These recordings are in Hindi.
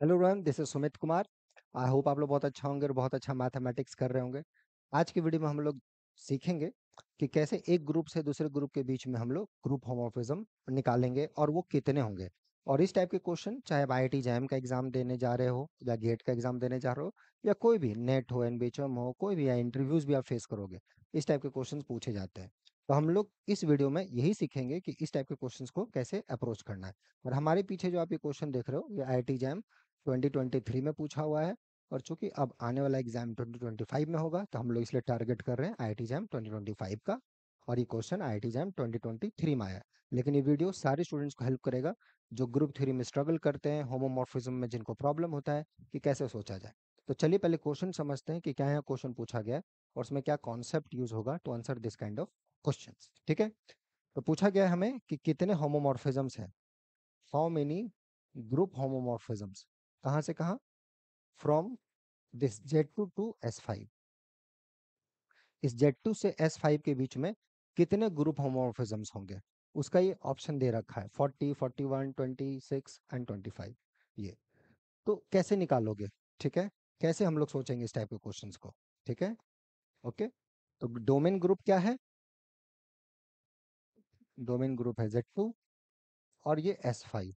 Hello run, this is Sumit Kumar. I hope आप लोग बहुत अच्छा होंगे और बहुत अच्छा मैथमेटिक्स कर रहे होंगे। आज की वीडियो में हम लोग सीखेंगे कि कैसे एक ग्रुप से दूसरे ग्रुप के बीच में हम लोग ग्रुप होमोमोर्फिज्म निकालेंगे और वो कितने होंगे। और इस टाइप के क्वेश्चन चाहे आप आईआईटी जैम का एग्जाम देने जा रहे हो या गेट का एग्जाम देने जा रहे हो या कोई भी नेट हो एनबीएचएम हो कोई भी या इंटरव्यूज भी आप फेस करोगे, इस टाइप के क्वेश्चंस पूछे जाते हैं। तो हम लोग इस वीडियो में यही सीखेंगे कि इस टाइप के क्वेश्चंस को कैसे अप्रोच करना है। और हमारे पीछे जो आप ये क्वेश्चन देख रहे हो ये आईआईटी जैम 2023 में पूछा हुआ है। और चूंकि अब आने वाला एग्जाम 2025 में होगा तो हम लोग इसलिए टारगेट कर रहे हैं आईआईटी जैम 2025 का। और ये क्वेश्चन आईआईटी जैम 2023 में आया है। लेकिन ये वीडियो सारे स्टूडेंट्स को हेल्प करेगा जो ग्रुप थ्योरी में स्ट्रगल करते हैं, होमोमॉर्फिज्म में जिनको प्रॉब्लम होता है कि कैसे सोचा जाए। तो चलिए पहले क्वेश्चन समझते हैं कि क्या यहाँ क्वेश्चन पूछा गया है और उसमें क्या कॉन्सेप्ट यूज होगा to answer this kind of question. ठीक है, तो पूछा गया है हमें कि कितने होमोमॉर्फिज्म्स हैं। हाउ मेनी ग्रुप होमोमॉर्फिज्म्स, कहाँ से कहाँ, from this Z2 to S5। इस Z2 से S5 के बीच में कितने ग्रुप होमोमॉर्फिज्म्स होंगे, उसका ये ऑप्शन दे रखा है 40, 41, 26 एंड 25। ये तो कैसे निकालोगे? ठीक है, कैसे हम लोग सोचेंगे इस टाइप के क्वेश्चंस को? ठीक है, ओके। तो डोमेन ग्रुप क्या है? डोमेन ग्रुप है Z2 और ये S5।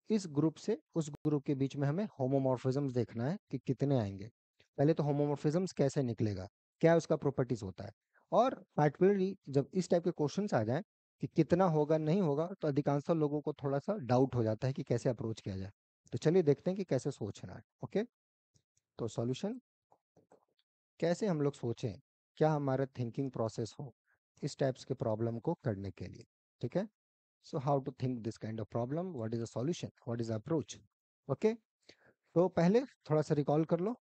इस ग्रुप से उस ग्रुप के बीच में हमें होमोमॉर्फिज्म्स देखना है कि कितने आएंगे। पहले तो होमोमॉर्फिज्म्स कैसे निकलेगा, क्या उसका प्रॉपर्टीज होता है। और पार्टिकुलरली जब इस टाइप के क्वेश्चंस आ जाए कि कितना होगा नहीं होगा तो अधिकांश लोगों को थोड़ा सा डाउट हो जाता है कि कैसे अप्रोच किया जाए। तो चलिए देखते हैं कि कैसे सोचना है। ओके, तो सॉल्यूशन कैसे हम लोग सोचें, क्या हमारा थिंकिंग प्रोसेस हो इस टाइप्स के प्रॉब्लम को करने के लिए। ठीक है, so how to think this kind of problem, what is the solution, what is approach. Okay, तो पहले थोड़ा सा रिकॉल कर लो,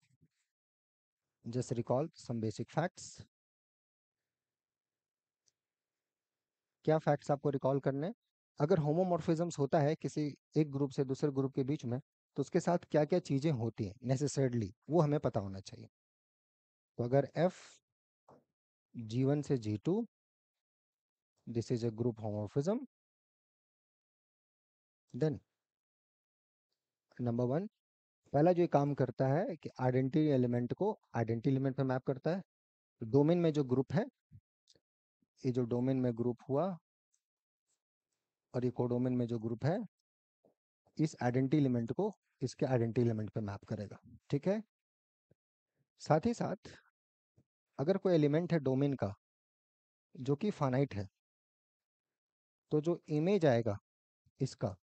just recall some basic facts. क्या फैक्ट्स आपको रिकॉल करने हैं? अगर होमोमॉर्फिज्म्स होता है किसी एक ग्रुप से दूसरे ग्रुप के बीच में तो उसके साथ क्या क्या चीजें होती हैं नेसेसरली, वो हमें पता होना चाहिए। तो अगर F G1 से G2, this is a group homomorphism, then number one, पहला जो ये काम करता है कि आइडेंटिटी एलिमेंट को आइडेंटिटी एलिमेंट पे मैप करता है। डोमेन में जो ग्रुप है, ये जो डोमेन में ग्रुप हुआ और ये कोडोमेन में जो ग्रुप है, इस आइडेंटिटी एलिमेंट को इसके आइडेंटिटी एलिमेंट पे मैप करेगा। ठीक है, साथ ही साथ अगर कोई एलिमेंट है डोमेन का जो कि फाइनाइट है तो जो इमेज आएगा इसका,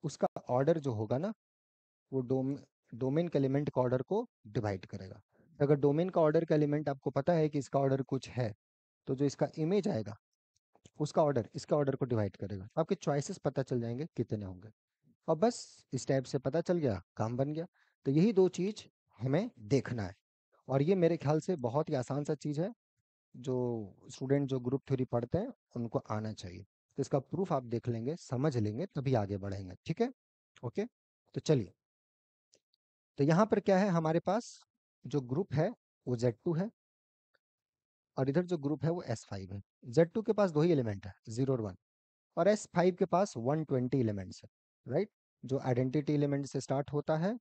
उसका ऑर्डर जो होगा ना, वो डोमेन के एलिमेंट का ऑर्डर को डिवाइड करेगा। अगर डोमेन का ऑर्डर का एलिमेंट आपको पता है कि इसका ऑर्डर कुछ है तो जो इसका इमेज आएगा उसका ऑर्डर इसका ऑर्डर को डिवाइड करेगा। आपके चॉइसेस पता चल जाएंगे कितने होंगे। और बस इस टाइप से पता चल गया, काम बन गया। तो यही दो चीज हमें देखना है। और ये मेरे ख्याल से बहुत ही आसान सा चीज है, जो स्टूडेंट जो ग्रुप थ्योरी पढ़ते हैं उनको आना चाहिए। तो इसका प्रूफ आप देख लेंगे, समझ लेंगे, तभी आगे बढ़ेंगे। ठीक है, ओके। तो चलिए, तो यहाँ पर क्या है हमारे पास, जो ग्रुप है वो Z2 है और इधर जो ग्रुप है वो S5 है। Z2 के पास दो ही एलिमेंट है, 0 और 1। और S5 के पास 120 एलिमेंट्स है, राइट, जो आइडेंटिटी एलिमेंट से स्टार्ट होता है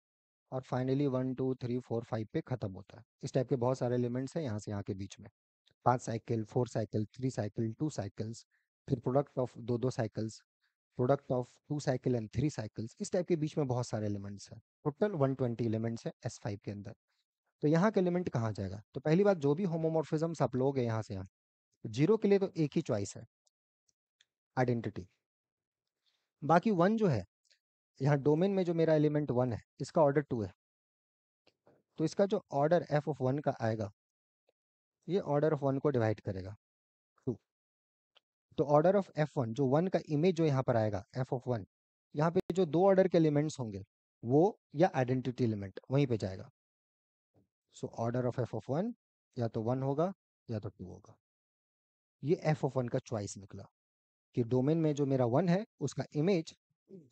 और फाइनली 1 2 3 4 5 पे खत्म होता है। इस टाइप के बहुत सारे एलिमेंट्स हैं यहाँ से यहाँ के बीच में। 5 साइकिल, 4 साइकिल, 3 साइकिल, 2 साइकिल्स, फिर प्रोडक्ट ऑफ दो दो cycles, product of 2 cycle and 3 cycles, इस टाइप के बीच में बहुत सारे एलिमेंट्स हैं। टोटल 120 एलिमेंट्स है S5 के अंदर। तो यहाँ का एलिमेंट कहाँ जाएगा? तो पहली बात, जो भी होमोमॉर्फिज्म्स आप लोगे यहाँ से यहाँ, जीरो के लिए तो एक ही चॉइस है, आइडेंटिटी। बाकी वन जो है, यहाँ डोमेन में जो मेरा एलिमेंट वन है इसका ऑर्डर टू है, तो इसका जो ऑर्डर एफ ऑफ वन का आएगा ये ऑर्डर ऑफ वन को डिवाइड करेगा, टू। तो ऑर्डर ऑफ एफ वन, जो वन का इमेज जो यहाँ पर आएगा एफ ऑफ वन, यहाँ पे जो दो ऑर्डर के एलिमेंट्स होंगे वो या आइडेंटिटी एलिमेंट वहीं पे जाएगा। So order of F of one या तो वन होगा या तो टू होगा। ये एफ ऑफ वन का चॉइस निकला कि डोमेन में जो मेरा वन है उसका इमेज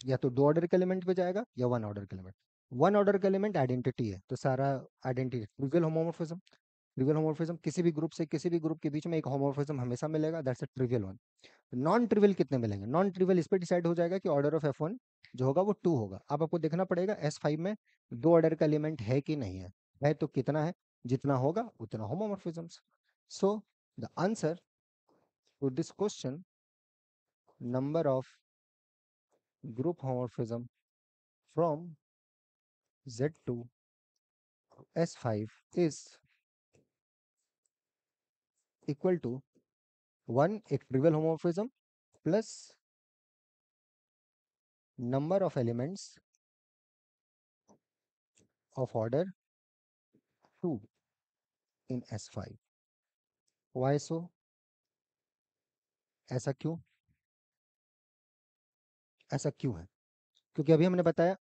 या तो दो ऑर्डर के एलिमेंट पे जाएगा या वन ऑर्डर के एलिमेंट। वन ऑर्डर का एलिमेंट आइडेंटिटी है तो सारा identity, trivial homomorphism. Trivial homomorphism किसी भी ग्रुप से किसी भी ग्रुप के बीच में एक होमोमॉर्फिज्म हमेशा मिलेगा, that's a trivial one. Non trivial कितने मिलेंगे? नॉन ट्रिवियल इस पे डिसाइड हो जाएगा कि ऑर्डर ऑफ एफ वन जो होगा वो 2 होगा। अब आपको देखना पड़ेगा S5 में 2 ऑर्डर का एलिमेंट है कि नहीं है तो कितना है, जितना होगा उतना homomorphisms. So the answer to this question, number of group homomorphism from Z2 to S5 is equal to 1 एक trivial homomorphism plus number of elements of order 2 in S5. Why so? ऐसा क्यों, ऐसा क्यों है? क्योंकि अभी हमने बताया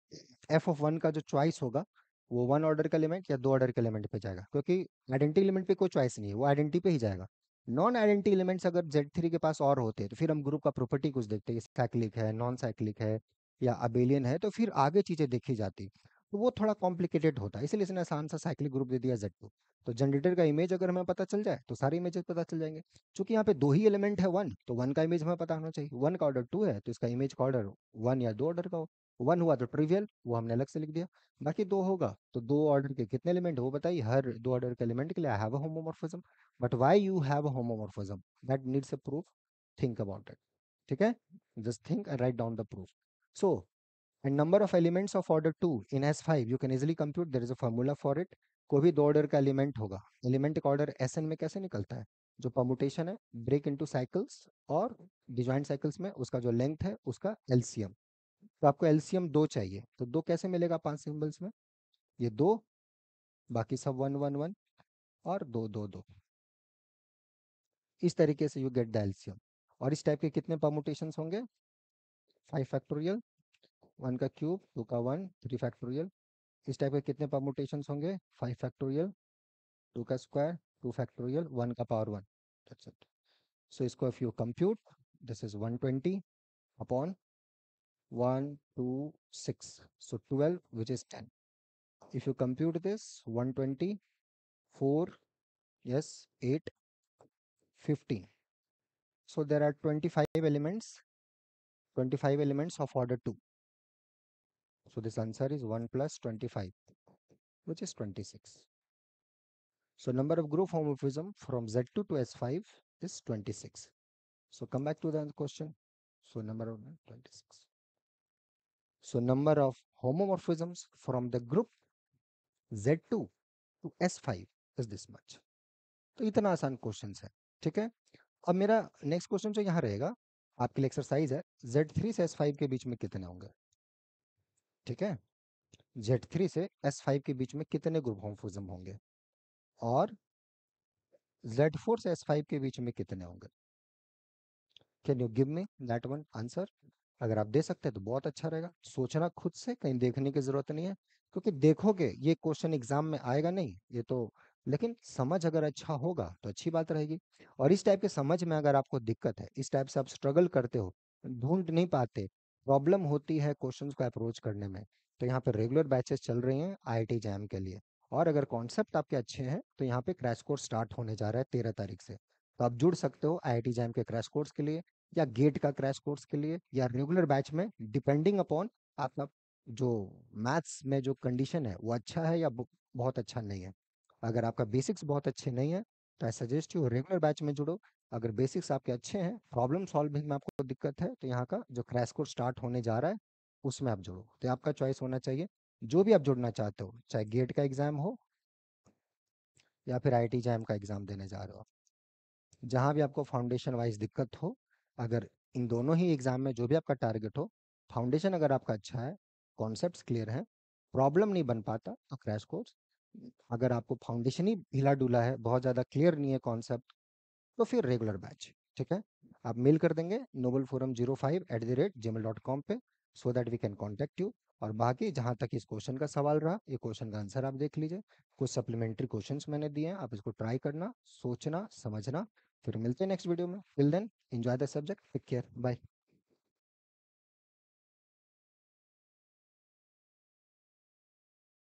f(1) का जो चॉइस होगा वो 1 ऑर्डर का एलिमेंट या 2 ऑर्डर के एलिमेंट पे जाएगा, क्योंकि आइडेंटिटी एलिमेंट पे कोई चॉइस नहीं है, वो आइडेंटिटी पे ही जाएगा। नॉन आइडेंटिटी एलिमेंट्स अगर Z3 के पास और होते तो फिर हम ग्रुप का प्रॉपर्टी कुछ देखते हैं, साइक्लिक है, नॉन साइक्लिक है या अबेलियन है, तो फिर आगे चीजें देखी जाती, तो वो थोड़ा कॉम्प्लिकेटेड होता है, इसलिए इसने आसान सा साइक्लिक ग्रुप दे दिया Z2। तो जनरेटर का इमेज अगर हमें पता चल जाए तो सारे इमेजेस पता चल जाएंगे। चूंकि यहाँ पे 2 ही एलिमेंट है 1, तो 1 का इमेज हमें पता होना चाहिए। 1 का ऑर्डर 2 है तो इसका इमेज का ऑर्डर 1 या 2 ऑर्डर का हो। 1 हुआ तो ट्रिवियल, वो हमने अलग से लिख दिया। बाकी 2 होगा तो 2 ऑर्डर के कितने एलिमेंट वो बताइए, हर 2 ऑर्डर के एलिमेंट के लिए I have a homomorphism. But why you have a homomorphism, that needs a proof. Think about it. ठीक है, just think and write down the proof. So and number of elements of order 2 in S5 you can easily compute, there is a formula for it। कोई भी 2 ऑर्डर का एलिमेंट होगा, एलिमेंट का ऑर्डर Sn में कैसे निकलता है, जो परमुटेशन है ब्रेक इनटू साइकिल्स और डिजॉइंट साइकिल्स में उसका जो लेंथ है उसका एलसीएम। तो आपको एलसीएम 2 चाहिए, तो 2 कैसे मिलेगा 5 सिंबल्स में, ये 2, बाकी सब 1 1 1 और 2 2 2, इस तरीके से यू गेट द एलसीएम। और इस टाइप के कितने परमुटेशंस होंगे, 5 फैक्टोरियल, 1 का क्यूब, 2 का 1, 3 फैक्टोरियल। इस टाइप के कितने परमुटेशंस होंगे, 5 फैक्टोरियल, 2 का स्क्वायर, 2 फैक्टोरियल, 1 का पावर 1। That's it. सो इसको if you compute, this is 120 upon 126, so 12 which is 10। If you compute this 120, 4, yes, 8, 15, so there are 25 elements, 25 elements of order 2, so this answer is 1 plus 25 which is 26। So number of group homomorphism from Z2 to S5 is 26। So come back to the question, so number of 26, so number of homomorphisms from the group Z2 to S5 is this much। तो इतना आसान क्वेश्चन है। ठीक है, अब मेरा नेक्स्ट क्वेश्चन जो यहाँ रहेगा आपके लिए एक्सरसाइज है, Z3 से S5 के बीच में कितने होंगे। ठीक है, Z3 से S5 के बीच में कितने ग्रुप होमोमॉर्फिज्म होंगे, और Z4 से S5 के बीच में कितने होंगे। Can you give me that one answer. अगर आप दे सकते हैं तो बहुत अच्छा रहेगा, सोचना खुद से, कहीं देखने की जरूरत नहीं है, क्योंकि देखोगे ये क्वेश्चन एग्जाम में आएगा नहीं ये तो, लेकिन समझ अगर अच्छा होगा तो अच्छी बात रहेगी। और इस टाइप के समझ में अगर आपको दिक्कत है, इस टाइप से आप स्ट्रगल करते हो, ढूंढ नहीं पाते, प्रॉब्लम होती है क्वेश्चंस को अप्रोच करने में, तो यहाँ पे रेगुलर बैचेस चल रहे हैं आईआईटी जैम के लिए। और अगर कॉन्सेप्ट आपके अच्छे हैं तो यहाँ पे क्रैश कोर्स स्टार्ट होने जा रहा है 13 तारीख से, तो आप जुड़ सकते हो आईआईटी जैम के क्रैश कोर्स के लिए, या गेट का क्रैश कोर्स के लिए, या रेगुलर बैच में, डिपेंडिंग अपॉन आपका जो मैथ्स में जो कंडीशन है वो अच्छा है या बहुत अच्छा नहीं है। अगर आपका बेसिक्स बहुत अच्छे नहीं है तो I suggest you regular batch में जुड़ो। अगर बेसिक्स आपके अच्छे हैं, प्रॉब्लम सॉल्विंग में आपको दिक्कत है, तो यहाँ का जो क्रैश कोर्स स्टार्ट होने जा रहा है उसमें आप जुड़ो। तो आपका चॉइस होना चाहिए, जो भी आप जुड़ना चाहते हो, चाहे गेट का एग्जाम हो या फिर आईआईटी जैम का एग्जाम देने जा रहे हो, जहाँ भी आपको फाउंडेशन वाइज दिक्कत हो, अगर इन दोनों ही एग्जाम में जो भी आपका टारगेट हो, फाउंडेशन अगर आपका अच्छा है, कॉन्सेप्ट्स क्लियर है, प्रॉब्लम नहीं बन पाता, तो क्रैश कोर्स। अगर आपको फाउंडेशन ही ढीला डूला है, बहुत ज़्यादा क्लियर नहीं है कॉन्सेप्ट, तो फिर रेगुलर बैच। ठीक है, आप मेल कर देंगे nobleforum05@gmail.com पे, so that we can contact you. और बाकी जहाँ तक इस क्वेश्चन का सवाल रहा, ये क्वेश्चन का आंसर आप देख लीजिए, कुछ सप्लीमेंट्री क्वेश्चंस मैंने दिए हैं, आप इसको ट्राई करना, सोचना समझना। फिर मिलते हैं नेक्स्ट वीडियो में, till then enjoy the subject, take care, bye.